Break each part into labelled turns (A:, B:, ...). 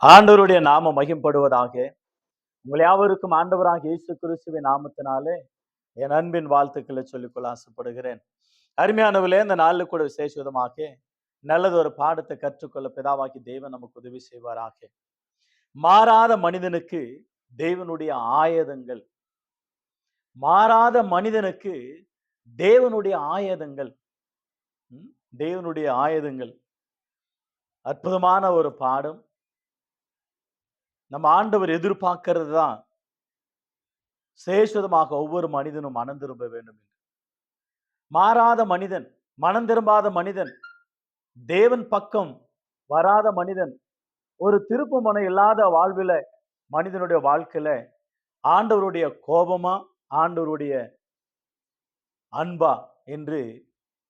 A: ஆண்டவருடைய நாமம் மகிம்படுவதாக. உங்கள் யாவருக்கும் ஆண்டவராக இயேசு கிறிஸ்துவின் நாமத்தினாலே என் அன்பின் வாழ்த்துக்களை சொல்லிக்கொள்ள ஆசைப்படுகிறேன். அருமையானவர்களே, இந்த நாளில் கூட விசேஷமாக நல்லது ஒரு பாடத்தை கற்றுக்கொள்ள பிதாவாகி தேவன் நமக்கு உதவி செய்வாராக. மாறாத மனிதனுக்கு தேவனுடைய ஆயுதங்கள். மாறாத மனிதனுக்கு தேவனுடைய ஆயுதங்கள். தேவனுடைய ஆயுதங்கள் அற்புதமான ஒரு பாடம். நம்ம ஆண்டவர் எதிர்பார்க்கிறது தான் சேஷதமாக ஒவ்வொரு மனிதனும் மனம் திரும்ப வேண்டும் என்று. மாறாத மனிதன், மனம் திரும்பாத மனிதன், தேவன் பக்கம் வராத மனிதன், ஒரு திருப்பு முனை இல்லாத வாழ்வில மனிதனுடைய வாழ்க்கையில ஆண்டவருடைய கோபமா ஆண்டவருடைய அன்பா என்று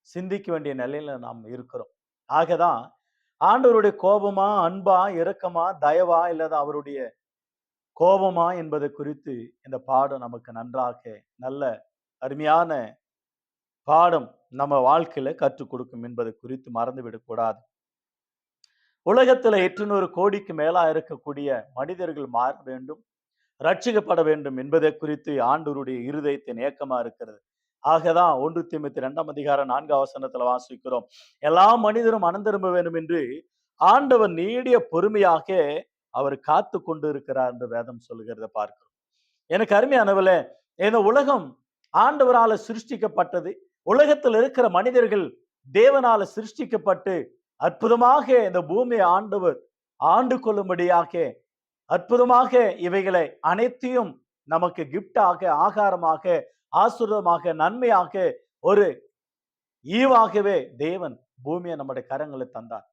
A: சிந்திக்க வேண்டிய நிலையில நாம் இருக்கிறோம். ஆகதான் ஆண்டவருடைய கோபமா அன்பா இரக்கமா தயவா இல்லாத அவருடைய கோபமா என்பது குறித்து இந்த பாடம் நமக்கு நன்றாக நல்ல அருமையான பாடம் நம்ம வாழ்க்கையில கற்றுக் கொடுக்கும் என்பது குறித்து மறந்துவிடக் கூடாது. உலகத்துல 800 கோடிக்கு மேலா இருக்கக்கூடிய மனிதர்கள் மாற வேண்டும், ரட்சிக்கப்பட வேண்டும் என்பதை குறித்து ஆண்டவருடைய இருதயத்தின் ஏக்கமா இருக்கிறது. ஆகதான் 1 தீமோத்தேயு 2 அதிகாரம் 4 வசனத்துல வாசிக்கிறோம், எல்லா மனிதரும் மனம் திரும்ப வேண்டும் என்று ஆண்டவர் நீடிய பொறுமையாக அவர் காத்து கொண்டு இருக்கிறார் என்று வேதம் சொல்லுகிறத பார்க்கிறோம். எனக்கு அருமையானவர்களே, இந்த உலகம் ஆண்டவரால சிருஷ்டிக்கப்பட்டது. உலகத்தில் இருக்கிற மனிதர்கள் தேவனால சிருஷ்டிக்கப்பட்டு அற்புதமாக இந்த பூமியை ஆண்டவர் ஆண்டு கொள்ளும்படியாக அற்புதமாக இவைகளை அனைத்தையும் நமக்கு கிஃப்டாக ஆகாரமாக ஆசீர்வாதமாக நன்மையாக ஒரு ஈவாகவே தேவன் பூமியை நம்முடைய கரங்களை தந்தார்.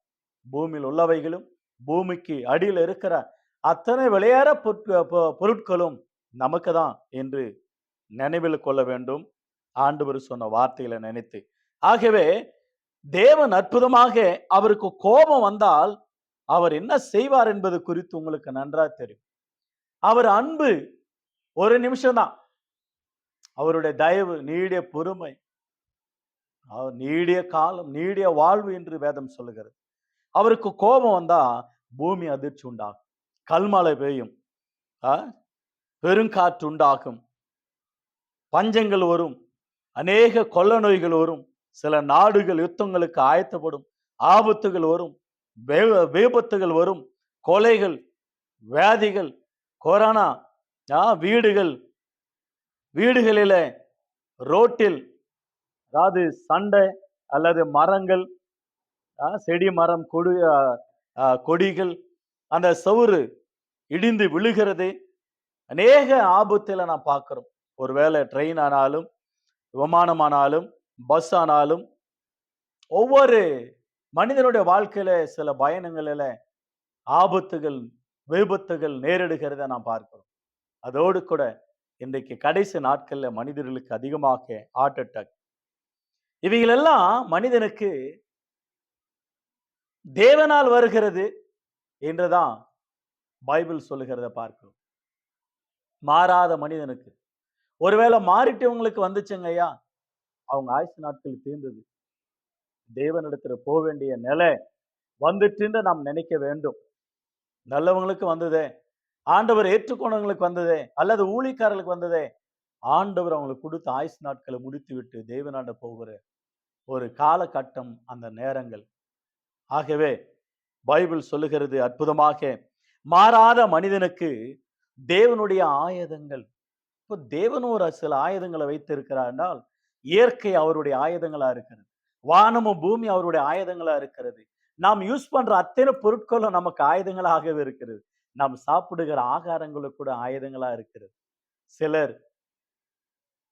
A: பூமியில் உள்ளவைகளும் பூமிக்கு அடியில் இருக்கிற அத்தனை விளையாட பொருட்களும் நமக்கு தான் என்று நினைவில் கொள்ள வேண்டும், ஆண்டவர் சொன்ன வார்த்தைகளை நினைத்து. ஆகவே தேவன் அற்புதமாக அவருக்கு கோபம் வந்தால் அவர் என்ன செய்வார் என்பது குறித்து உங்களுக்கு நன்றாக தெரியும். அவர் அன்பு ஒரு நிமிஷம் தான், அவருடைய தயவு நீடிய பொறுமை, நீடிய காலம் நீடிய வாழ்வு என்று வேதம் சொல்லுகிறது. அவருக்கு கோபம் வந்தா பூமி அதிர்ச்சி உண்டாகும், கல்மழை பெய்யும், பெருங்காற்று உண்டாகும், பஞ்சங்கள் வரும், அநேக கொள்ள நோய்கள் வரும், சில நாடுகள் யுத்தங்களுக்கு ஆயத்தப்படும், ஆபத்துகள் வரும், விபத்துகள் வரும், கொலைகள், வியாதிகள், கொரோனா, வீடுகளில ரோட்டில் அதாவது சண்டை அல்லது மரங்கள், செடி மரம் கொடிகள் அந்த சவுறு இடிந்து விழுகிறது, அநேக ஆபத்துல நான் பார்க்கிறோம். ஒருவேளை ட்ரெயின் ஆனாலும் விமானமானாலும் பஸ் ஆனாலும் ஒவ்வொரு மனிதனுடைய வாழ்க்கையில சில பயணங்களில ஆபத்துகள் விபத்துகள் நேரிடுகிறத நான் பார்க்கிறோம். அதோடு கூட இன்றைக்கு கடைசி நாட்கள்ல மனிதர்களுக்கு அதிகமாக ஹார்ட் அட்டாக், இவைகளெல்லாம் மனிதனுக்கு தேவனால் வருகிறது என்றுதான் பைபிள் சொல்லுகிறத பார்க்கிறோம். மாறாத மனிதனுக்கு ஒருவேளை மாறிட்டவங்களுக்கு வந்துச்சுங்க ஐயா, அவங்க ஆயுசு நாட்கள் தீர்ந்தது, தேவனிடத்துல போக வேண்டிய நிலை வந்துட்டு நாம் நினைக்க வேண்டும். நல்லவங்களுக்கு வந்ததே, ஆண்டவர் ஏற்றுக்கொண்டவங்களுக்கு வந்ததே, அல்லது ஊழியக்காரர்களுக்கு வந்ததே, ஆண்டவர் அவங்களுக்கு கொடுத்த ஆயுசு நாட்களை முடித்து விட்டு தேவனாண்ட போகிற ஒரு காலகட்டம் அந்த நேரங்கள். ஆகவே பைபிள் சொல்லுகிறது அற்புதமாக, மாறாத மனிதனுக்கு தேவனுடைய ஆயுதங்கள். இப்போ தேவனும் ஒரு சில ஆயுதங்களை வைத்திருக்கிறார் என்றால் இயற்கை அவருடைய ஆயுதங்களா இருக்கிறது, வானமும் பூமி அவருடைய ஆயுதங்களா இருக்கிறது, நாம் யூஸ் பண்ற அத்தனை பொருட்களும் நமக்கு ஆயுதங்களாகவே இருக்கிறது, நாம் சாப்பிடுகிற ஆகாரங்களும் கூட ஆயுதங்களா இருக்கிறது. சிலர்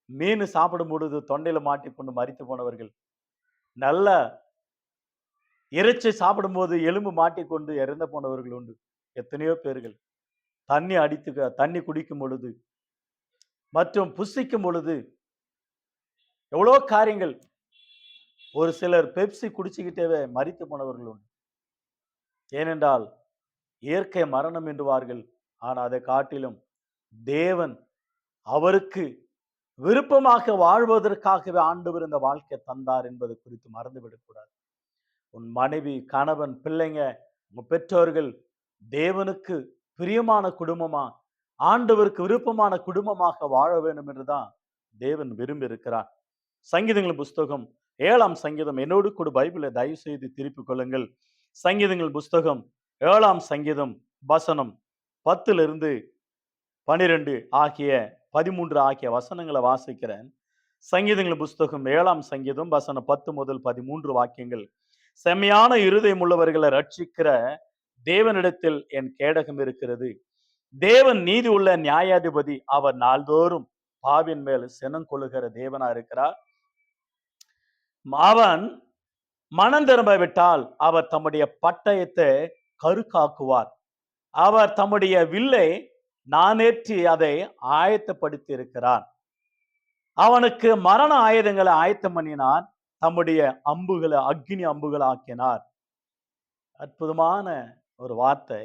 A: மீன் சாப்பிடும் பொழுது தொண்டையில மாட்டிக்கொண்டு மரித்து போனவர்கள், நல்ல இறைச்சி சாப்பிடும் போது எலும்பு மாட்டிக்கொண்டு இறந்து போனவர்கள் உண்டு. எத்தனையோ பேர்கள் தண்ணி குடிக்கும் பொழுது மற்றும் புசிக்கும் பொழுது எவ்வளோ காரியங்கள், ஒரு சிலர் பெப்சி குடிச்சுக்கிட்டே மரித்து போனவர்கள் உண்டு. ஏனென்றால் இயற்கை மரணம் என்றுவார்கள், ஆனால் அதை காட்டிலும் தேவன் அவருக்கு விருப்பமாக வாழ்வதற்காகவே ஆண்டவர் இந்த வாழ்க்கை தந்தார் என்பது குறித்து மறந்துவிடக்கூடாது. உன் மனைவி, கணவன், பிள்ளைங்க, உங்க பெற்றோர்கள் தேவனுக்கு பிரியமான குடும்பமா, ஆண்டவருக்கு விருப்பமான குடும்பமாக வாழ வேண்டும் என்றுதான் தேவன் விரும்பி இருக்கிறார். சங்கீதங்கள் புஸ்தகம் 7ஆம் சங்கீதம் என்னோடு கூட பைபிளை தயவு செய்து திருப்பிக் கொள்ளுங்கள். சங்கீதங்கள் புஸ்தகம் 7ஆம் சங்கீதம் வசனம் 10 12 ஆகிய 13 ஆகிய வசனங்களை வாசிக்கிறேன். சங்கீதங்கள் புஸ்தகம் 7ஆம் சங்கீதம் வசனம் 10 முதல் 13 வாக்கியங்கள். செம்மையான இருதயம் உள்ளவர்களை ரட்சிக்கிற தேவனிடத்தில் என் கேடகம் இருக்கிறது. தேவன் நீதி உள்ள நியாயாதிபதி. அவர் நாள்தோறும் பாவின் மேல் சினம் கொள்ளுகிற தேவனா இருக்கிறார். அவன் மனம் திரும்ப விட்டால் அவர் தம்முடைய பட்டயத்தை கருக்காக்குவார். அவர் தம்முடைய வில்லை நானேற்றி அதை ஆயத்தப்படுத்தி இருக்கிறார். அவனுக்கு மரண ஆயுதங்களை ஆயத்தம் பண்ணினார். தம்முடைய அம்புகளை அக்னி அம்புகளை ஆக்கினார். அற்புதமான ஒரு வார்த்தை.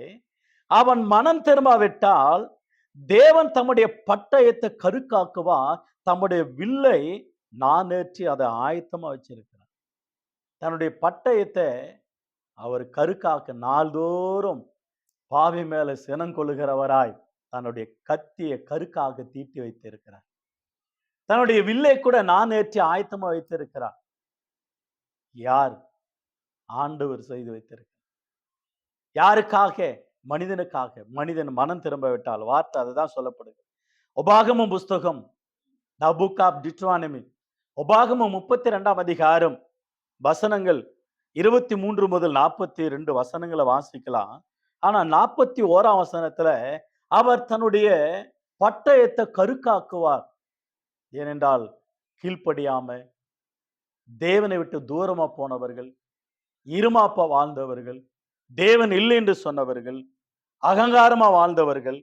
A: அவன் மனம் திரும்பாவிட்டால் தேவன் தம்முடைய பட்டயத்தை கருக்காக்குவார். தம்முடைய வில்லை நானேற்றி அதை ஆயத்தமா வச்சிருக்கிறார். தன்னுடைய பட்டயத்தை அவர் கருக்காக்க நாள்தோறும் பாவி மேல சினம் கொள்ளுகிறவராய் தன்னுடைய கத்தியை கருக்காக தீட்டி வைத்திருக்கிறார். தன்னுடைய வில்லை கூட நானேற்றி ஆயத்தமா வைத்திருக்கிறார். யார்? ஆண்டவர் செய்து வைத்திருக்கிறார். யாருக்காக? மனிதனுக்காக. மனிதன் மனம் திரும்ப விட்டால் வார்த்தை அதுதான் சொல்லப்படுது. உபாகமம் புஸ்தகம் The book of Deuteronomy உபாகமம் 32ஆம் அதிகாரம் வசனங்கள் 23 முதல் 42 வசனங்களை வாசிக்கலாம். ஆனா 41ஆம் வசனத்துல அவர் தன்னுடைய பட்டயத்தை கருக்காக்குவார். ஏனென்றால் கீழ்ப்படியாம தேவனை விட்டு தூரமா போனவர்கள், இருமாப்பா வாழ்ந்தவர்கள், தேவன் இல்லை என்று சொன்னவர்கள், அகங்காரமா வாழ்ந்தவர்கள்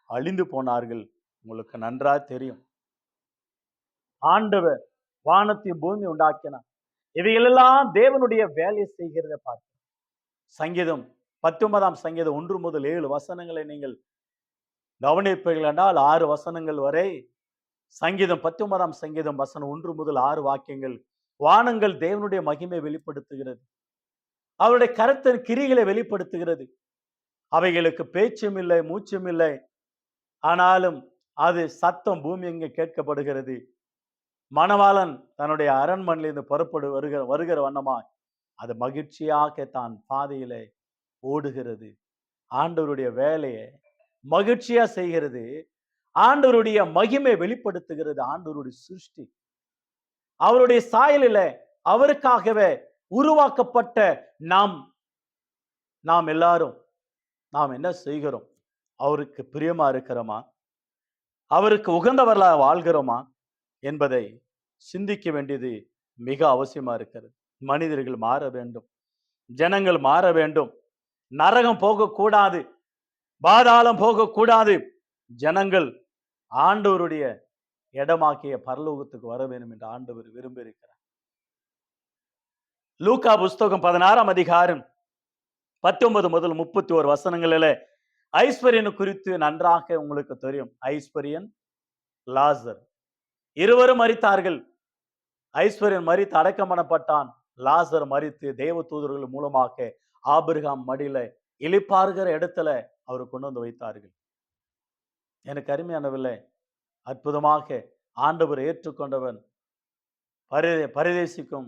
A: அழிந்து போனார்கள். உங்களுக்கு நன்றா தெரியும். ஆண்டவர் வானத்தையும் பூமி உண்டாக்கினார். இவைகளெல்லாம் தேவனுடைய வேலையை செய்கிறத பார்க்க. சங்கீதம் 19ஆம் சங்கீதம் 1 முதல் 7 வசனங்களை நீங்கள் கவனிப்பீர்கள் என்றால் 6 வசனங்கள் வரை சங்கீதம் 19ஆம் சங்கீதம் வசனம் 1 முதல் 6 வாக்கியங்கள் வானங்கள் தேவனுடைய மகிமை வெளிப்படுத்துகிறது. அவருடைய கரத்தின் கிரிகளை வெளிப்படுத்துகிறது. அவைகளுக்கு பேச்சும் இல்லை, மூச்சும் இல்லை. ஆனாலும் அது சத்தம் பூமி எங்கே கேட்கப்படுகிறது. மணவாளன் தன்னுடைய அரண்மனையிலிருந்து புறப்படு வருகிற வண்ணமாய் அது மகிழ்ச்சியாக தான் பாதையிலே ஓடுகிறது. ஆண்டவருடைய வேலையை மகிழ்ச்சியா செய்கிறது. ஆண்டவருடைய மகிமை வெளிப்படுத்துகிறது. ஆண்டவருடைய சிருஷ்டி அவருடைய சாயலில அவருக்காகவே உருவாக்கப்பட்ட நாம் எல்லாரும் நாம் என்ன செய்கிறோம்? அவருக்கு பிரியமா இருக்கிறோமா? அவருக்கு உகந்தவர்களா வாழ்கிறோமா என்பதை சிந்திக்க வேண்டியது மிக அவசியமா இருக்கிறது. மனிதர்கள் மாற வேண்டும். ஜனங்கள் மாற வேண்டும். நரகம் போகக்கூடாது, பாதாளம் போகக்கூடாது. ஜனங்கள் ஆண்டவருடைய இடமாக்கிய பரலோகத்துக்கு வர வேண்டும் என்று ஆண்டவர் விரும்பி இருக்கிறார். லூக்கா புஸ்தகம் 16ஆம் அதிகாரம் 19 முதல் 31 வசனங்களில ஐஸ்வர்யன் குறித்து நன்றாக உங்களுக்கு தெரியும். ஐஸ்வர்யன், லாசர் இருவரும் மரித்தார்கள். ஐஸ்வர்யன் மரித்து அடக்கம் பண்ணப்பட்டான். லாசர் மரித்து தேவ தூதர்கள் மூலமாக ஆபிரகாம் மடியில இளிப்பாறுகிற இடத்துல அவர் கொண்டு வந்து வைத்தார்கள். எனக்கு அருமையானவில்லை, அற்புதமாக ஆண்டவர் ஏற்றுக்கொண்டவன் பரதேசிக்கும்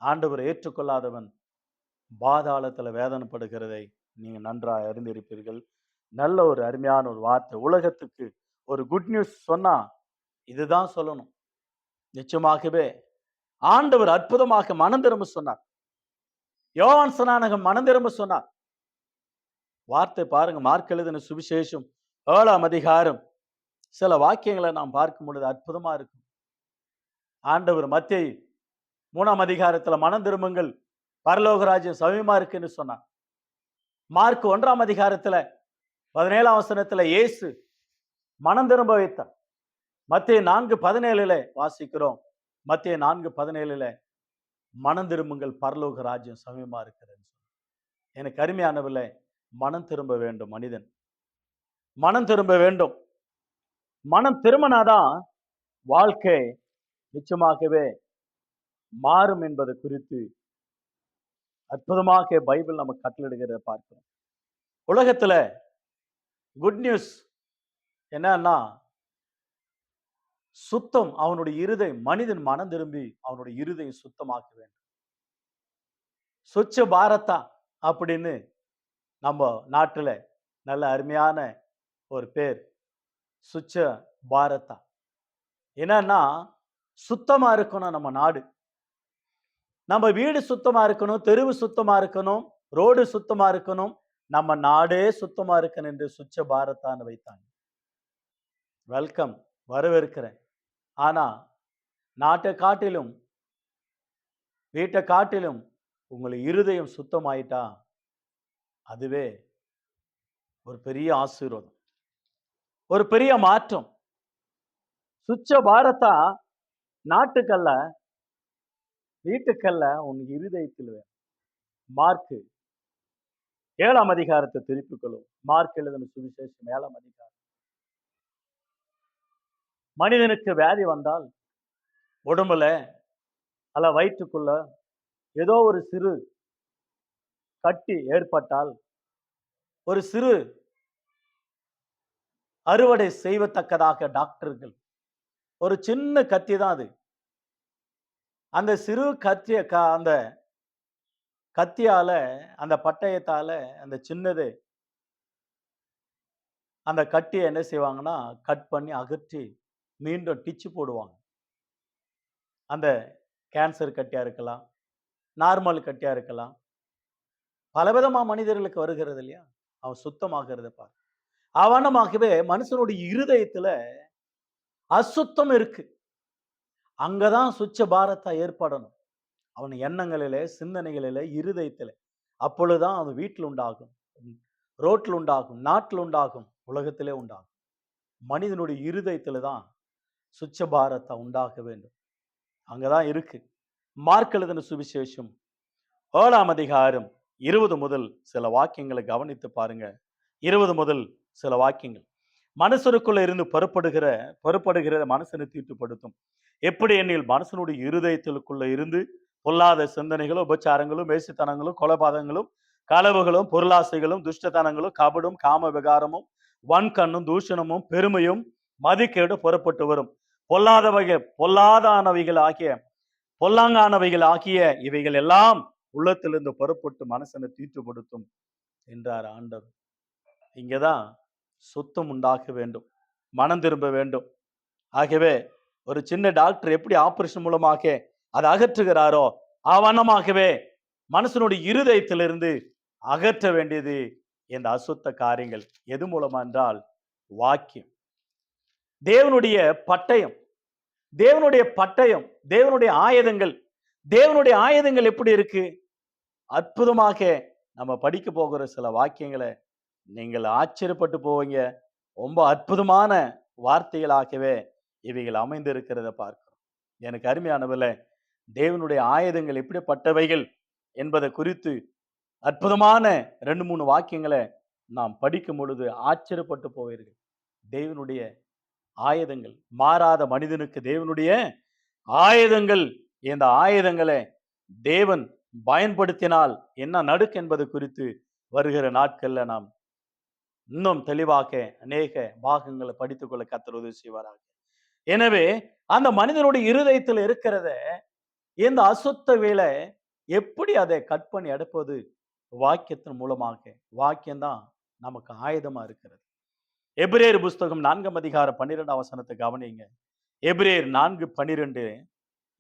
A: ஆண்டவர் ஏற்றுக்கொள்ளாதவன் பாதாளத்துல வேதனைப்படுகிறதை நீங்க நன்றாக அறிந்திருப்பீர்கள். நல்ல ஒரு அருமையான ஒரு வார்த்தை. உலகத்துக்கு ஒரு குட் நியூஸ் சொன்னா இதுதான் சொல்லணும். நிச்சயமாகவே ஆண்டவர் அற்புதமாக மனம் திரும்ப சொன்னார். யோவான் ஸ்நானகன் மனம் திரும்ப சொன்னார். வார்த்தை பாருங்க, மார்க் எழுதின சுவிசேஷம் 7ஆம் அதிகாரம் சில வாக்கியங்களை நாம் பார்க்கும் பொழுது அற்புதமா இருக்கும். ஆண்டவர் மத்தேயு 3ஆம் அதிகாரத்துல மனம் திரும்புங்கள், பரலோக ராஜ்யம் சமீபமா இருக்குன்னு சொன்னார். மார்க் 1ஆம் அதிகாரத்துல 17ஆம் வசனத்துல இயேசு மனம் திரும்ப வைத்தார். மத்தேயு 4:17 வாசிக்கிறோம். மத்தேயு 4:17 மனம் திரும்புங்கள், பரலோக ராஜ்யம் சமீபமா இருக்கிறது. எனக்கு அருமையானவில்லை, மனம் திரும்ப வேண்டும். மனிதன் மனம் திரும்ப வேண்டும். மனம் திரும்பினாதான் வாழ்க்கை நிச்சயமாகவே மாறும் என்பது குறித்து அற்புதமாக பைபிள் நமக்கு கட்டளையிடுகிறத பார்க்கிறோம். உலகத்துல குட் நியூஸ் என்னன்னா, சுத்தம் அவனுடைய இருதயம், மனிதன் மனம் திரும்பி அவனுடைய இருதயம் சுத்தமாக்க வேண்டும். சுச்ச பாரதா அப்படின்னு நம்ம நாட்டுல நல்ல அருமையான ஒரு பேர், சுச்ச பாரதா. என்னன்னா, சுத்தமா இருக்கணும் நம்ம நாடு. நம்ம வீடு சுத்தமா இருக்கணும், தெருவு சுத்தமா இருக்கணும், ரோடு சுத்தமா இருக்கணும், நம்ம நாடே சுத்தமா இருக்கணும் என்று சுச்ச பாரதான்னு வைத்தாங்க. வெல்கம், வரவேற்கிறேன். ஆனா நாட்டை காட்டிலும், வீட்டை காட்டிலும் உங்கள் இருதயம் சுத்தமாயிட்டா அதுவே ஒரு பெரிய ஆசீர்வாதம், ஒரு பெரிய மாற்றம். சுச்ச பாரதா நாட்டுக்கல்ல, வீட்டுக்கல்ல, உன் இருதயத்தில் வேணும். மார்க்கு 7ஆம் அதிகாரத்தை திருப்பிக் கொள்ளும். மார்க் எழுதின சுவிசேஷம் 7ஆம் அதிகாரம். மனிதனுக்கு வியாதி வந்தால், உடம்புல அல்ல வயிற்றுக்குள்ள ஏதோ ஒரு சிறு கட்டி ஏற்பட்டால், ஒரு சிறு அறுவடை செய்வத்தக்கதாக டாக்டர்கள், ஒரு சின்ன கத்தி தான் அது. அந்த சிறு அந்த கத்தியால, அந்த பட்டயத்தால, அந்த சின்னது அந்த கட்டியை என்ன செய்வாங்கன்னா கட் பண்ணி அகற்றி மீண்டும் டிச்சு போடுவாங்க. அந்த கேன்சர் கட்டியா இருக்கலாம், நார்மல் கட்டியா இருக்கலாம், பலவிதமா மனிதர்களுக்கு வருகிறது இல்லையா? அவன் சுத்தமாகிறத பாரு. அவனமாகவே மனுஷனுடைய இருதயத்துல அசுத்தம் இருக்கு. அங்கதான் சுச்ச பாரதா ஏற்படணும். அவன் எண்ணங்களிலே, சிந்தனைகளிலே, இருதயத்திலே. அப்பொழுதுதான் அது வீட்டில் உண்டாகும், ரோட்டில் உண்டாகும், நாட்டில் உண்டாகும், உலகத்திலே உண்டாகும். மனிதனுடைய இருதயத்துல தான் சுச்ச பாரதா உண்டாக வேண்டும். அங்கதான் இருக்கு. மார்க் எழுதின சுவிசேஷம் 7ஆம் அதிகாரம் 20 முதல் சில வாக்கியங்களை கவனித்து பாருங்க. 20 முதல் சில வாக்கியங்கள். மனுஷனுக்குள்ள இருந்து புறப்படுகிற மனுஷனை தீட்டுப்படுத்தும். எப்படி எண்ணில் மனுஷனுடைய இருதயத்திற்குள்ள இருந்து பொல்லாத சிந்தனைகளும், உபச்சாரங்களும், வேசித்தனங்களும், கொலைபாதகங்களும், களவுகளும், பொருளாசைகளும், துஷ்டத்தனங்களும், கபடும், காம விகாரமும், வன்கண்ணும், தூஷணமும், பெருமையும், மதிக்கேடு புறப்பட்டு வரும். பொல்லாங்கானவைகள் ஆகிய இவைகள் எல்லாம் உள்ளத்திலிருந்து புறப்பட்டு மனுஷனை தீட்டுப்படுத்தும் என்றார் ஆண்டவர். இங்கதான் சுத்தம் உண்டாக வேண்டும், மனம் திரும்ப வேண்டும். ஆகவே ஒரு சின்ன டாக்டர் எப்படி ஆபரேஷன் மூலமாக அதை அகற்றுகிறாரோ, அவனமாகவே மனுஷனுடைய இருதயத்திலிருந்து அகற்ற வேண்டியது இந்த அசுத்த காரியங்கள். எது மூலமா என்றால் வாக்கியம், தேவனுடைய பட்டயம், தேவனுடைய பட்டயம், தேவனுடைய ஆயுதங்கள். தேவனுடைய ஆயுதங்கள் எப்படி இருக்கு? அற்புதமாக நம்ம படிக்க போகிற சில வாக்கியங்களை நீங்கள் ஆச்சரியப்பட்டு போவீங்க. ரொம்ப அற்புதமான வார்த்தைகளாகவே இவைகள் அமைந்திருக்கிறத பார்க்கிறோம். எனக்கு அருமையானவர்கள, தேவனுடைய ஆயுதங்கள் எப்படிப்பட்டவைகள் என்பதை குறித்து அற்புதமான 2-3 வாக்கியங்களை நாம் படிக்கும் பொழுது ஆச்சரியப்பட்டு போவீர்கள். தேவனுடைய ஆயுதங்கள், மாறாத மனிதனுக்கு தேவனுடைய ஆயுதங்கள். இந்த ஆயுதங்களை தேவன் பயன்படுத்தினால் என்ன நடக்கு என்பது குறித்து வருகிற நாட்கள்ல நாம் இன்னும் தெளிவாக அநேக பாகங்களை படித்துக்கொள்ள கர்த்தர் உதவி செய்வாராக. எனவே அந்த மனிதனுடைய இருதயத்தில் இருக்கிறத இந்த அசுத்த வேலை எப்படி அதை கட் பண்ணி எடுப்பது? வாக்கியத்தின் மூலமாக. வாக்கியம்தான் நமக்கு ஆயுதமா இருக்கிறது. எபிரேயர் புஸ்தகம் 4ஆம் அதிகாரம் 12ஆம் வசனத்தை கவனிங்க. எபிரேயர் 4:12,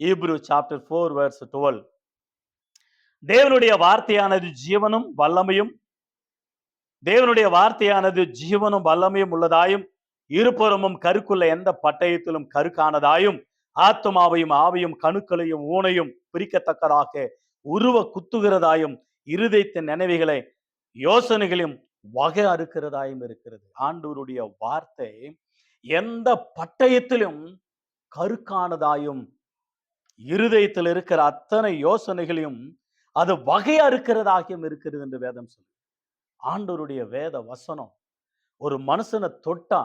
A: Hebrew chapter 4 verse 12. தேவனுடைய வார்த்தையானது ஜீவனும் வல்லமையும், தேவனுடைய வார்த்தையானது ஜீவனும் வல்லமையும் உள்ளதாயும், இருபுறமும் கருக்குள்ள எந்த பட்டயத்திலும் கருக்கானதாயும், ஆத்மாவையும் ஆவையும் கணுக்களையும் ஊனையும் பிரிக்கத்தக்கதாக உருவ குத்துகிறதாயும், இருதயத்தின் நினைவுகளை யோசனைகளையும் வகை அறுக்கிறதாயும் இருக்கிறது. ஆண்டவருடைய வார்த்தை எந்த பட்டயத்திலும் கருக்கானதாயும், இருதயத்தில் இருக்கிற அத்தனை யோசனைகளையும் அது வகை அறுக்கிறதாகியும் இருக்கிறது என்று வேதம் சொல்லு. ஆண்டவருடைய வேத வசனம் ஒரு மனுஷனை தொட்டா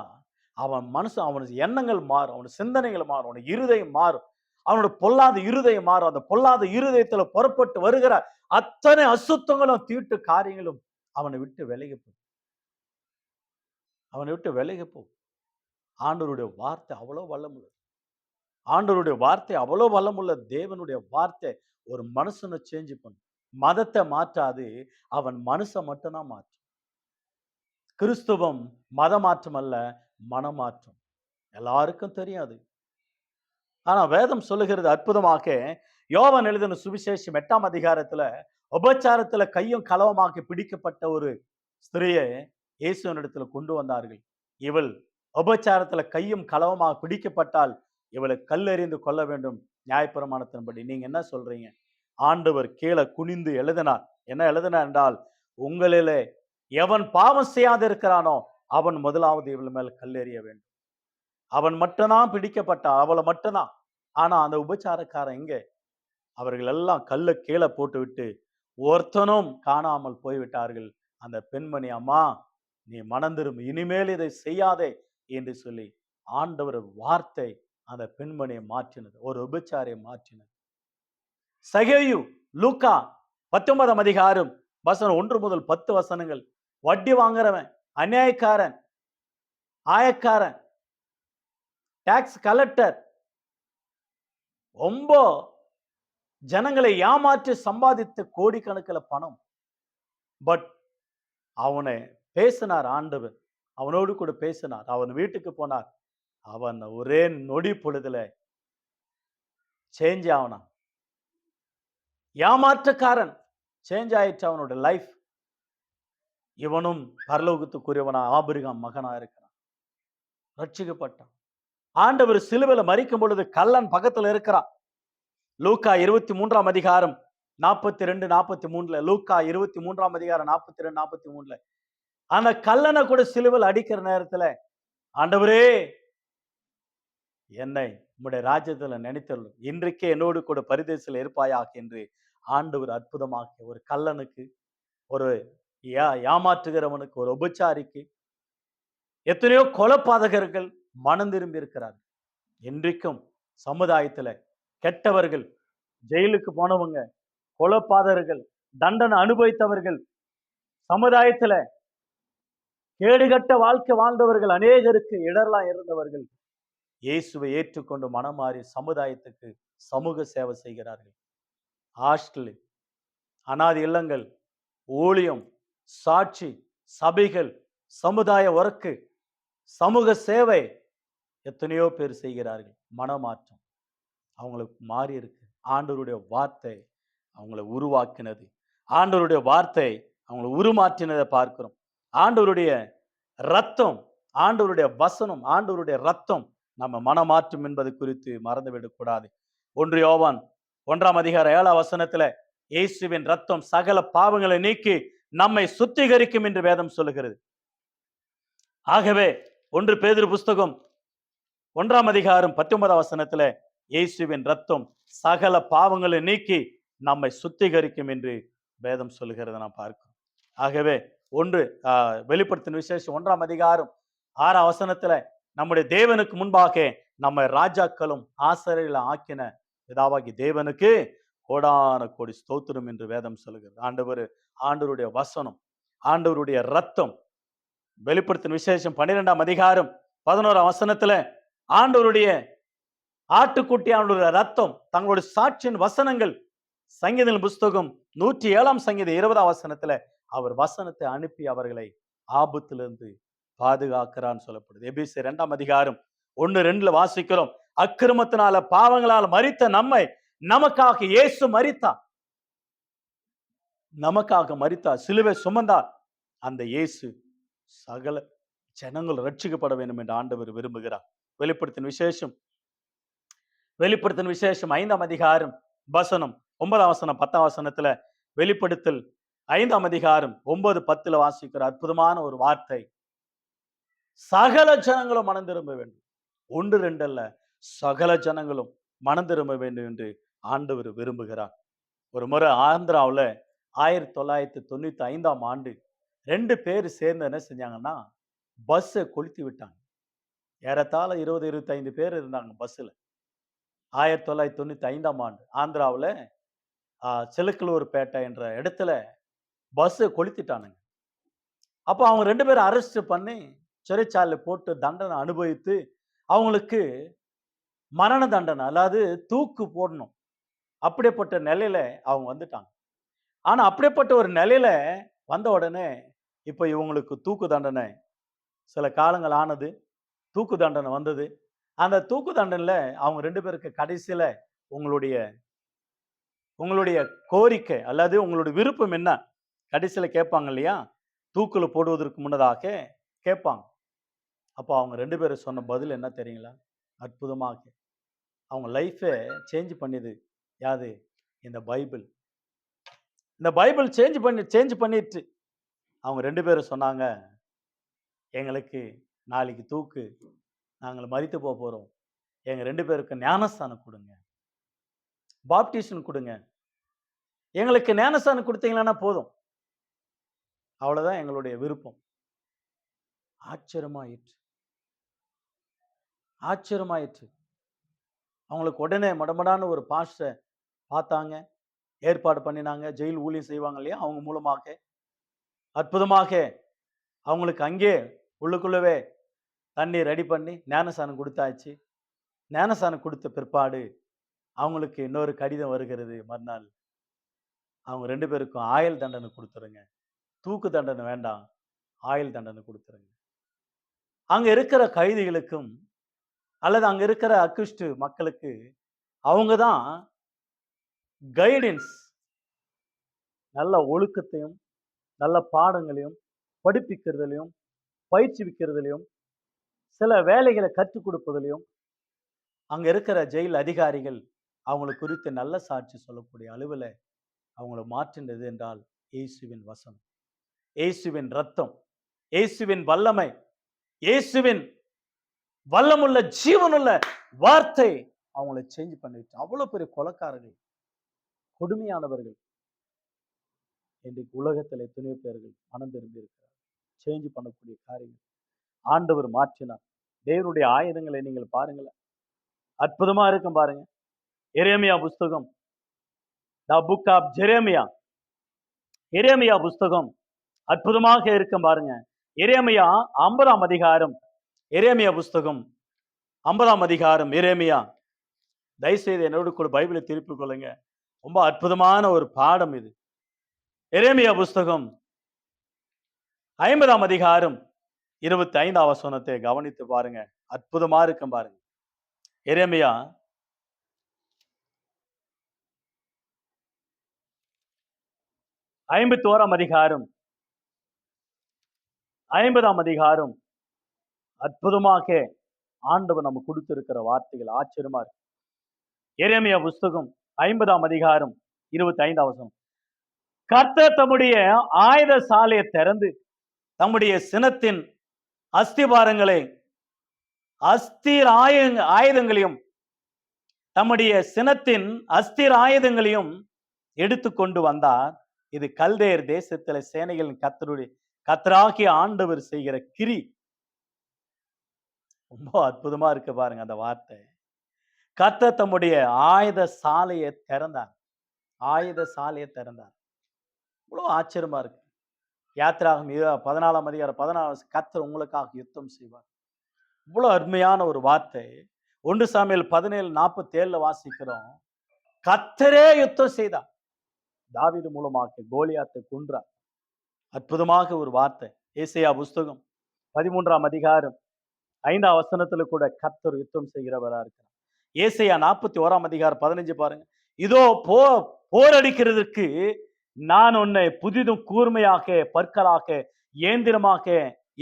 A: அவன் எண்ணங்கள் மாறும், அவன் சிந்தனைகள் மாறும், அவன் இருதயம் மாறும், அவனோட பொல்லாத இருதயம் மாறும். அந்த பொல்லாத இருதயத்துல புறப்பட்டு வருகிற அத்தனை அசுத்தங்களும் தீட்டு காரியங்களும் அவனை விட்டு விலகி போகும். அவனை விட்டு விலகி போ. ஆண்டவருடைய வார்த்தை அவ்வளோ வல்லமுள்ளது. ஆண்டவருடைய வார்த்தை அவ்வளோ வல்லமுள்ள தேவனுடைய வார்த்தை ஒரு மனுஷனை சேஞ்ச் பண்ணும். மதத்தை மாற்றாது, அவன் மனுஷன் மட்டும்தான் மாற்றும். கிறிஸ்துவம் மத மாற்றம் அல்ல, மனமாற்றம். எல்லாருக்கும் தெரியாது. ஆனா வேதம் சொல்லுகிறது அற்புதமாக, யோவான் எழுதின சுவிசேஷம் 8ஆம் அதிகாரத்துல உபச்சாரத்துல கையும் களவுமாக்கி பிடிக்கப்பட்ட ஒரு ஸ்திரியை இயேசுவினிடத்துல கொண்டு வந்தார்கள். இவள் உபச்சாரத்துல கையும் களவுமாக பிடிக்கப்பட்டால் இவளை கல்லெறிந்து கொள்ள வேண்டும் நியாயப்பிரமாணத்தின்படி. நீங்க என்ன சொல்றீங்க? ஆண்டவர் கீழே குனிந்து எழுதினார். என்ன எழுதினார் என்றால், உங்களிலே எவன் பாவம் செய்யாது இருக்கிறானோ அவன் முதலாவது இவள் மேல் கல்லெறிய வேண்டும். அவன் மட்டும்தான் பிடிக்கப்பட்டான், அவளை மட்டும்தான். ஆனா அந்த உபச்சாரக்காரன் எங்க? அவர்கள் எல்லாம் கல்ல கீழே போட்டு விட்டு ஒருத்தனும் காணாமல் போய்விட்டார்கள். அந்த பெண்மணி, அம்மா நீ மனம் திரும்பு, இனிமேல் இதை செய்யாதே என்று சொல்லி ஆண்டவர் வார்த்தை அந்த பெண்மணியை மாற்றினது, ஒரு உபச்சாரியை மாற்றினது. சகேயு, லூக்கா 19ஆம் அதிகாரம் வசனம் 1 முதல் 10 வசனங்கள். வட்டி வாங்குறவன், அநியாயக்காரன், ஆயக்காரன், டாக்ஸ் கலெக்டர், ரொம்ப ஜனங்களை ஏமாற்றி சம்பாதித்த கோடிக்கணக்கில் பணம். பட் அவனை பேசினார் ஆண்டவர், அவனோடு கூட பேசினார். அவன் வீட்டுக்கு போனார். அவன் ஒரே நொடி பொழுதுல சேஞ்ச் ஆனான். ஏமாற்றக்காரன் சேஞ்ச் ஆயிடுச்சு அவனோட லைஃப். இவனும் பரலோகத்துக்குரியவனா ஆபிரகாம் மகனா இருக்கிறான், ரட்சிக்கப்பட்டான். ஆண்டவர் சிலுவையில மரிக்கும் பொழுது கல்லன் பக்கத்துல இருக்கிறான். லூக்கா 23ஆம் அதிகாரம் 42, 43. லூக்கா 23ஆம் அதிகாரம் 42, 43. அந்த கல்லனை கூட சிலுவையில் அடிக்கிற நேரத்துல, ஆண்டவரே என்னை உம்முடைய ராஜ்யத்துல நினைத்தருளும், இன்றைக்கே என்னோடு கூட பரிதேசில் இருப்பாயாக என்று ஆண்டவர் அற்புதமாக ஒரு கல்லனுக்கு, ஒரு ஏமாற்றுகிறவனுக்கு, ஒரு உபச்சாரிக்கு, எத்தனையோ கொலைபாதகர்கள் மனம் திரும்பி இருக்கிறார்கள். இன்றைக்கும் சமுதாயத்துல கெட்டவர்கள், ஜெயிலுக்கு போனவங்க, கொலைபாதகர்கள், தண்டனை அனுபவித்தவர்கள், சமுதாயத்துல கேடுகட்ட வாழ்க்கை வாழ்ந்தவர்கள், அநேகருக்கு இடர்லாம் இருந்தவர்கள் இயேசுவை ஏற்றுக்கொண்டு மனமாறி சமுதாயத்துக்கு சமூக சேவை செய்கிறார்கள். ஹாஸ்டல், அனாதை இல்லங்கள், ஊழியம், சாட்சி, சபைகள், சமுதாய ஒர்க்கு, சமூக சேவை எத்தனையோ பேர் செய்கிறார்கள். மனமாற்றம் அவங்களுக்கு மாறி இருக்கு. ஆண்டவருடைய வார்த்தை அவங்களை உருவாக்கினது, ஆண்டவருடைய வார்த்தை அவங்களை உருமாற்றினதை பார்க்கிறோம். ஆண்டவருடைய ரத்தம், ஆண்டவருடைய வசனம், ஆண்டவருடைய ரத்தம் நம்ம மனமாற்றும் என்பது குறித்து மறந்துவிடக்கூடாது. 1 யோவான் 1ஆம் அதிகாரம் 7ஆம் வசனத்துல இயேசுவின் ரத்தம் சகல பாவங்களை நீக்கி நம்மை சுத்திகரிக்கும் என்று வேதம் சொல்லுகிறது. ஆகவே 1 பேதுரு புஸ்தகம் 1ஆம் அதிகாரம் 19ஆம் வசனத்துல இயேசுவின் ரத்தம் சகல பாவங்களை நீக்கி நம்மை சுத்திகரிக்கும் என்று வேதம் சொல்லுகிறத நாம் பார்க்கிறோம். ஆகவே வெளிப்படுத்தின விசேஷம் 1ஆம் அதிகாரம் 6ஆம் வசனத்துல நம்முடைய தேவனுக்கு முன்பாக நம்ம ராஜாக்களும் ஆசாரியர்களை ஆக்கின பிதாவாகி தேவனுக்கு கோடான கோடி ஸ்தோத்திரம் என்று வேதம் சொல்லுகிறது. ஆண்டவருடைய வசனம், ஆண்டவருடைய ரத்தம். வெளிப்படுத்தின விசேஷம் 12ஆம் அதிகாரம் 11ஆம் வசனத்துல ஆண்டவருடைய ஆட்டுக்குட்டியானுடைய ரத்தம், தங்களுடைய சாட்சியின் வசனங்கள். சங்கீத புஸ்தகம் 107ஆம் சங்கீதம் 20ஆம் வசனத்துல அவர் வசனத்தை அனுப்பி அவர்களை ஆபத்திலிருந்து பாதுகாக்கிறான்னு சொல்லப்படுது. எபேசியர் 2ஆம் அதிகாரம் 1-2 வாசிக்கிறோம். அக்கிரமத்தினால பாவங்களால் மரித்த நம்மை நமக்காக இயேசு மரித்தார், நமக்காக மரித்தார், சிலுவை சுமந்தார். அந்த இயேசு சகல ஜனங்கள் ரட்சிக்கப்பட வேண்டும் என்று ஆண்டவர் விரும்புகிறார். வெளிப்படுத்தின விசேஷம் 5ஆம் அதிகாரம் வசனம் 9ஆம் வசனம் 10ஆம் வசனத்துல வெளிப்படுத்தல் 5ஆம் அதிகாரம் 9-10 வாசிக்கிற அற்புதமான ஒரு வார்த்தை. சகல ஜனங்களும் மனம் திரும்ப வேண்டும். 1-2 அல்ல, சகல ஜனங்களும் மனம் திரும்ப வேண்டும் என்று ஆண்டவர் விரும்புகிறார். ஒரு முறை ஆந்திராவில் 1995ஆம் ஆண்டு 2 பேர் சேர்ந்து என்ன செஞ்சாங்கன்னா, பஸ்ஸை கொளுத்தி விட்டாங்க. ஏறத்தாழ 20-25 பேர் இருந்தாங்க பஸ்ஸில். 1995ஆம் ஆண்டு ஆந்திராவில் சிலுக்கலூர்பேட்டை என்ற இடத்துல பஸ்ஸை கொளுத்திட்டானுங்க. அப்போ அவங்க 2 பேரும் அரெஸ்ட் பண்ணி சிறைச்சாலையில போட்டு தண்டனை அனுபவித்து அவங்களுக்கு மரண தண்டனை, அதாவது தூக்கு போடணும். அப்படிப்பட்ட நிலையில அவங்க வந்துட்டாங்க. ஆனா அப்படிப்பட்ட ஒரு நிலையில வந்த உடனே, இப்ப இவங்களுக்கு தூக்கு தண்டனை சில காலங்கள் ஆனது. தூக்கு தண்டனை வந்தது. அந்த தூக்கு தண்டனையில அவங்க 2 பேருக்கு கடைசியில உங்களுடைய உங்களுடைய கோரிக்கை அல்லது உங்களுடைய விருப்பம் என்ன? கடைசியில கேட்பாங்க இல்லையா? தூக்குல போடுவதற்கு முன்னதாக கேட்பாங்க. அப்போ அவங்க 2 பேரும் சொன்ன பதில் என்ன தெரியுங்களா? அற்புதமாக அவங்க லைஃப சேஞ்ச் பண்ணியது யாது? இந்த பைபிள். இந்த பைபிள் சேஞ்ச் பண்ணிருச்சு. அவங்க 2 பேரும் சொன்னாங்க, எங்களுக்கு நாளைக்கு தூக்கு. நாங்கள் மரித்து போறோம். எங்க 2 பேருக்கும் ஞானஸ்தானம் குடுங்க. பாப்டிசம் குடுங்க. எங்களுக்கு ஞானஸ்தானம் குடுத்தீங்கன்னா போதும். அவ்வளவுதான் எங்களுடைய விருப்பம். ஆச்சரியமாயிற்று. ஆச்சரியமாயிற்று. அவங்களுக்கு உடனே மடமடான்னு ஒரு பாஸ்டர் பார்த்தாங்க. ஏற்பாடு பண்ணினாங்க. ஜெயில் ஊழியம் செய்வாங்க இல்லையா? அவங்க மூலமாக அற்புதமாக அவங்களுக்கு அங்கே உள்ளுக்குள்ளவே தண்ணி ரெடி பண்ணி ஞானஸ்தானம் குடுத்தாச்சு. ஞானஸ்தானம் குடுத்த பிற்பாடு அவங்களுக்கு இன்னொரு கடிதம் வருகிறது மறுநாள். அவங்க 2 பேருக்கும் ஆயுள் தண்டனை குடுத்துருங்க. தூக்கு தண்டனை வேண்டாம். ஆயுள் தண்டனை குடுத்துருங்க. அங்க இருக்கிற கைதிகளுக்கும் அல்லது அங்க இருக்கிற அக்யூஸ்ட் மக்களுக்கு அவங்க தான் கைடன்ஸ், நல்ல ஒழுக்கத்தையும், நல்ல பாடங்களையும், படிப்பிக்கிறதிலும், பயிற்சிவிக்கிறதிலும், சில வேலைகளை கற்றுக் கொடுப்பதிலும், அங்க இருக்கிற ஜெயில் அதிகாரிகள் அவங்களை குறித்து நல்ல சாட்சி சொல்லக்கூடிய அளவுல அவங்கள மாற்றினது என்றால் இயேசுவின் வசனம், இயேசுவின் ரத்தம், இயேசுவின் வல்லமை, இயேசுவின் வல்லமுள்ள ஜீவனுள்ள வார்த்தை அவங்களை சேஞ்ச் பண்ணிட்டு. அவ்வளவு பெரிய கொலைக்காரர்கள், கொடுமையானவர்கள் இன்றைக்கு உலகத்தில் எத்தனையோ பேர்கள் மனம் திரும்பி இருக்கிறார். சேஞ்ச் பண்ணக்கூடிய காரியங்கள் ஆண்டவர் மாற்றினார். தேவனுடைய ஆயுதங்களை நீங்கள் பாருங்களேன், அற்புதமா இருக்கும் பாருங்க. எரேமியா புஸ்தகம், த புக் ஆஃப் ஜெரேமியா, எரேமியா புஸ்தகம் அற்புதமாக இருக்கும் பாருங்க. எரேமியா 50ஆம் அதிகாரம், எரேமியா புஸ்தகம் 50ஆம் அதிகாரம், எரேமியா. தயவுசெய்து என்னோடு கூட பைபிளை திருப்பிக் கொள்ளுங்க. ரொம்ப அற்புதமான ஒரு பாடம் இது. எரேமியா புஸ்தகம் 50ஆம் அதிகாரம் 25ஆம் வசனத்தை கவனித்து பாருங்க. அற்புதமா இருக்கும் பாருங்க. எரேமியா 51ஆம் அதிகாரம் 50ஆம் அதிகாரம் அற்புதமாக ஆண்டவர் நம்ம கொடுத்திருக்கிற வார்த்தைகள் ஆச்சரியமா இருக்கு. எரேமியா புஸ்தகம் 50ஆம் அதிகாரம் 25ஆம் வசனம். கர்த்தர் தம்முடைய ஆயுத சாலையை திறந்து தம்முடைய சினத்தின் அஸ்திபாரங்களை ஆயுதங்களையும் தம்முடைய சினத்தின் அஸ்திர ஆயுதங்களையும் எடுத்துக்கொண்டு வந்தார். இது கல்தேர் தேசத்துல சேனைகளின் கர்த்தராகிய ஆண்டவர் செய்கிற கிரி. ரொம்ப அற்புதமா இருக்கு பாருங்க அந்த வார்த்தை. கர்த்தர் தம்முடைய ஆயுத சாலையை திறந்தார். ஆயுத சாலையை திறந்தார். இவ்வளவு ஆச்சரியமா இருக்கு. யாத்திராகம் 14ஆம் அதிகாரம் 14 கர்த்தர் உங்களுக்காக யுத்தம் செய்வார். இவ்வளவு அருமையான ஒரு வார்த்தை. 1 சாமுவேல் 17:47 வாசிக்கிறோம். கர்த்தரே யுத்தம் செய்தார். தாவீது மூலமாக கோலியாத்தை கொன்றார். அற்புதமாக ஒரு வார்த்தை. ஏசாயா புஸ்தகம் 13ஆம் அதிகாரம் 5ஆம் வசனத்துல கூட கர்த்தர் யுத்தம் செய்கிறவரா இருக்கிறார். ஏசாயா 41ஆம் அதிகாரம் 15 பாருங்க. இதோ போரடிக்கிறதுக்கு நான் உன்னை புதிதும் கூர்மையாக பற்களாக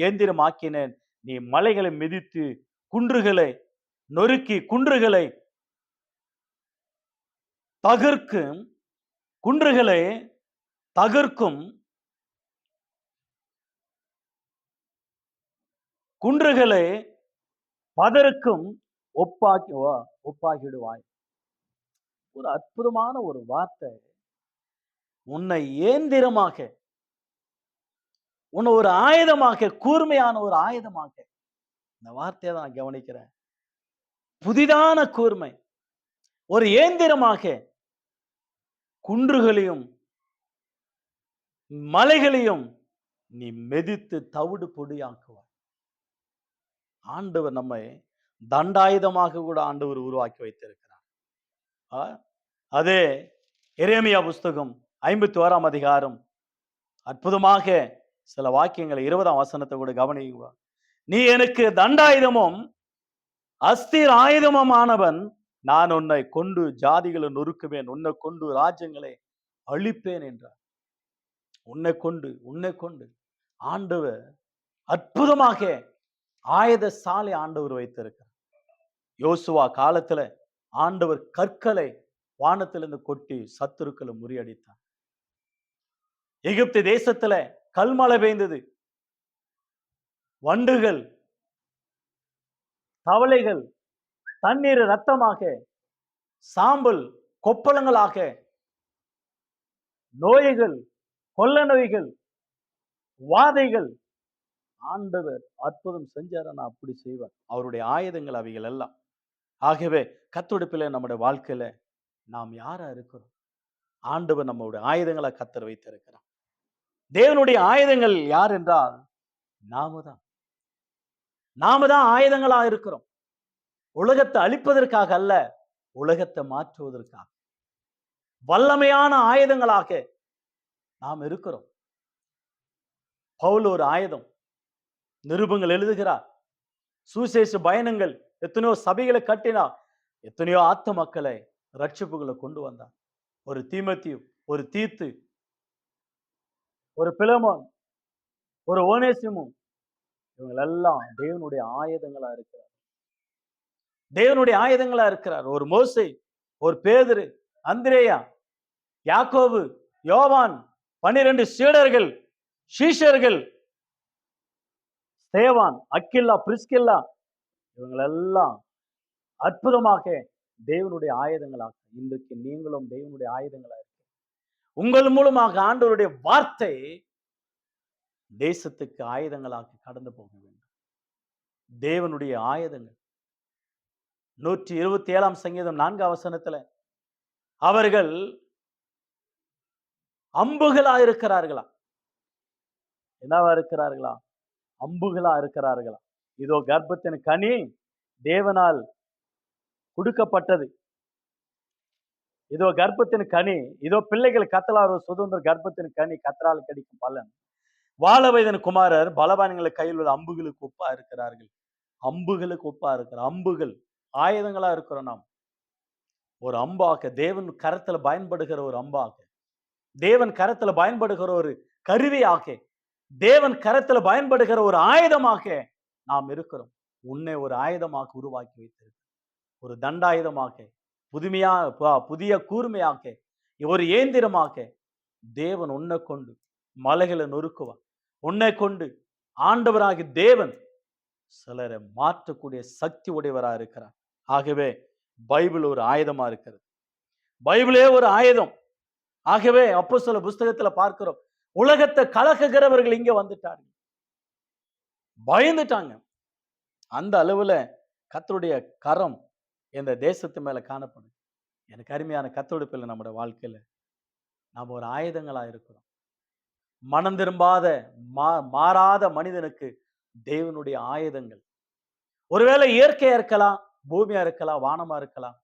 A: ஏந்திரமாக்கினேன். நீ மலைகளை மிதித்து குன்றுகளை நொறுக்கி குன்றுகளை தகர்க்கும், குன்றுகளை தகர்க்கும், குன்றுகளை பதருக்கும் ஒப்பாகிடுவாய். ஒரு அற்புதமான ஒரு வார்த்தை. உன்னை ஏந்திரமாக, உன்னை ஒரு ஆயுதமாக, கூர்மையான ஒரு ஆயுதமாக. இந்த வார்த்தையை தான் நான் கவனிக்கிறேன். புதிதான கூர்மை, ஒரு ஏந்திரமாக குன்றுகளையும் மலைகளையும் நீ மெதித்து தவிடு பொடியாக்குவாய். ஆண்டவர் நம்மை தண்டாயுதமாக கூட ஆண்டவர் உருவாக்கி வைத்திருக்கிறார். ஆ, அதே எரேமியா புஸ்தகம் 51ஆம் அதிகாரம் அற்புதமாக சில வாக்கியங்களை 20ஆம் வசனத்தை கூட கவனிங்க. நீ எனக்கு தண்டாயுதமும் அஸ்திர ஆயுதமுமானவன், நான் உன்னை கொண்டு ஜாதிகளை நொறுக்குவேன், உன்னை கொண்டு ராஜ்யங்களை அழிப்பேன் என்றார். உன்னை கொண்டு ஆண்டவர் அற்புதமாக ஆயுதசாலை ஆண்டவர் வைத்திருக்கிறார். யோசுவா காலத்துல ஆண்டவர் கற்களை வானத்திலிருந்து கொட்டி சத்துருக்களை முறியடித்தார். எகிப்து தேசத்துல கல்மழை பெய்ந்தது. வண்டுகள், தவளைகள், தண்ணீர் ரத்தமாக, சாம்பல் கொப்பளங்களாக, நோய்கள், கொள்ள நோய்கள், வாதைகள், ஆண்டவர் அற்புதம் செஞ்சார, நான் அப்படி செய்வேன். அவருடைய ஆயுதங்கள் அவைகள் எல்லாம். ஆகவே கத்துடுப்பில நம்முடைய வாழ்க்கையில நாம் யாரா இருக்கிறோம்? ஆண்டவர் நம்முடைய ஆயுதங்களை கத்தர் வைத்திருக்கிறார். தேவனுடைய ஆயுதங்கள் யார் என்றால் நாம தான் ஆயுதங்களா இருக்கிறோம். உலகத்தை அழிப்பதற்காக அல்ல, உலகத்தை மாற்றுவதற்காக வல்லமையான ஆயுதங்களாக நாம் இருக்கிறோம். பவுல் ஒரு ஆயுதம். நிருபங்கள் எழுதுகிறார். சுவிசேஷ பயணங்கள் எத்தனையோ சபைகளை கட்டினார். எத்தனையோ ஆத்த மக்களை ரட்சிப்புகளை கொண்டு வந்தார். ஒரு தீமோத்தேயு, ஒரு தீத்து, ஒரு பிலமோன், ஒரு ஓனேசிமும், இவங்க எல்லாம் தேவனுடைய ஆயுதங்களா இருக்கிறார். தேவனுடைய ஆயுதங்களா இருக்கிறார். ஒரு மோசே, ஒரு பேதுரு, அந்திரேயா, யாக்கோபு, யோவான், 12 சீடர்கள், சீஷர்கள், ஸ்தேவான், அக்கில்லா, பிரிஸ்கில்லா, இவங்களெல்லாம் அற்புதமாக தேவனுடைய ஆயுதங்களாக இன்றைக்கு நீங்களும் தேவனுடைய ஆயுதங்களா இருக்கு. உங்கள் மூலமாக ஆண்டவருடைய வார்த்தை தேசத்துக்கு ஆயுதங்களாக கடந்து போக வேண்டும். தேவனுடைய ஆயுதங்கள் 127ஆம் சங்கீதம் 4ஆம் வசனத்துல அவர்கள் அம்புகளா இருக்கிறார்களா? என்னவா இருக்கிறார்களா? அம்புகளா இருக்கிறார்களா? இதோ கர்ப்பத்தின் கனி தேவனால் கொடுக்கப்பட்டது. இதோ கர்ப்பத்தின் கனி, இதோ பிள்ளைகள் கத்தலார் சுதந்திர கர்ப்பத்தின் கனி கத்தரால் கிடைக்கும் பலன். வாழ வயதின் குமாரர் பலவான்களை கையில் உள்ள அம்புகளுக்கு ஒப்பா இருக்கிறார்கள். அம்புகளுக்கு ஒப்பா இருக்கிற அம்புகள் ஆயுதங்களா இருக்கிறோம். நாம் ஒரு அம்பாக, தேவன் கரத்துல பயன்படுகிற ஒரு அம்பாக, தேவன் கரத்துல பயன்படுகிற ஒரு கருவியாக, தேவன் கரத்துல பயன்படுகிற ஒரு ஆயுதமாக நாம் இருக்கிறோம். உன்னை ஒரு ஆயுதமாக உருவாக்கி வைத்திருக்க, ஒரு தண்டாயுதமாக, புதிய கூர்மையாக, ஒரு இயந்திரமாக தேவன் உன்னை கொண்டு மலைகளை நொறுக்குவார். உன்னை கொண்டு ஆண்டவராகி தேவன் சிலரை மாற்றக்கூடிய சக்தி உடையவராக இருக்கிறார். ஆகவே பைபிள் ஒரு ஆயுதமா இருக்கிறது. பைபிளே ஒரு ஆயுதம். ஆகவே அப்போஸ்தல புஸ்தகத்துல பார்க்கிறோம், உலகத்தை கலக்குகிறவர்கள் இங்க வந்துட்டார்கள், பயந்துட்டாங்க. அந்த அளவுல கர்த்தருடைய கரம் இந்த தேசத்து மேல காணப்படும். எனக்கு அருமையான கர்த்தருடைய பிள்ளை, நம்முடைய வாழ்க்கையில நாம் ஒரு ஆயுதங்களா இருக்கிறோம். மனம் திரும்பாத மாறாத மனிதனுக்கு தேவனுடைய ஆயுதங்கள் ஒருவேளை இயற்கையா இருக்கலாம், பூமியா இருக்கலாம், வானமா இருக்கலாம்.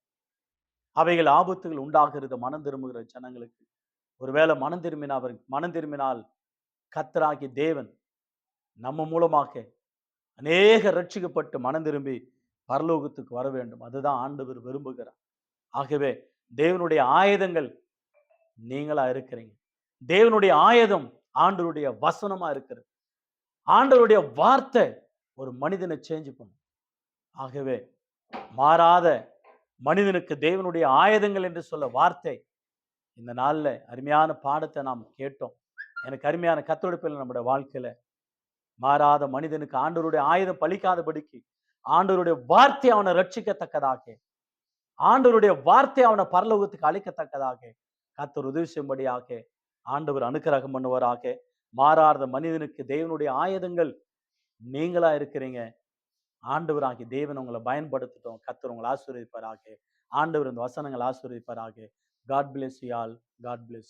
A: அவைகள் ஆபத்துகள் உண்டாகிறது மனம் திரும்புகிற ஜனங்களுக்கு. ஒருவேளை மனம் திரும்பினால் கர்த்தராகிய தேவன் நம்ம மூலமாக அநேக ரட்சிக்கப்பட்டு மனம் திரும்பி பரலோகத்துக்கு வர வேண்டும். அதுதான் ஆண்டவர் விரும்புகிறார். ஆகவே தேவனுடைய ஆயுதங்கள் நீங்களா இருக்கிறீங்க. தேவனுடைய ஆயுதம் ஆண்டவருடைய வசனமா இருக்கிறது. ஆண்டவருடைய வார்த்தை ஒரு மனிதனை சேஞ்ச் பண்ணும். ஆகவே மாறாத மனிதனுக்கு தேவனுடைய ஆயுதங்கள் என்று சொல்ல வார்த்தை இந்த நாள்ல அருமையான பாடத்தை நாம் கேட்டோம். எனக்கு அருமையான கத்தொடுப்பில் நம்முடைய வாழ்க்கையில மாறாத மனிதனுக்கு ஆண்டவருடைய ஆயுதம் பலிக்காதபடிக்கு ஆண்டவருடைய வார்த்தை அவனை ரட்சிக்கத்தக்கதாக, ஆண்டவருடைய வார்த்தை அவனை பரலோகத்துக்கு அழைக்கத்தக்கதாக கர்த்தர் உதவி செய்யும்படியாக ஆண்டவர் அனுக்கிரகம் பண்ணுவாராக. மாறாத மனிதனுக்கு தேவனுடைய ஆயுதங்கள் நீங்களா இருக்கிறீங்க. ஆண்டவராகிய தேவன் உங்களை பயன்படுத்தட்டும். கர்த்தர் உங்களை ஆசீர்வதிப்பாராக. ஆண்டவர் இந்த வசனங்கள் ஆசீர்வதிப்பாராக. God bless you all. God bless you.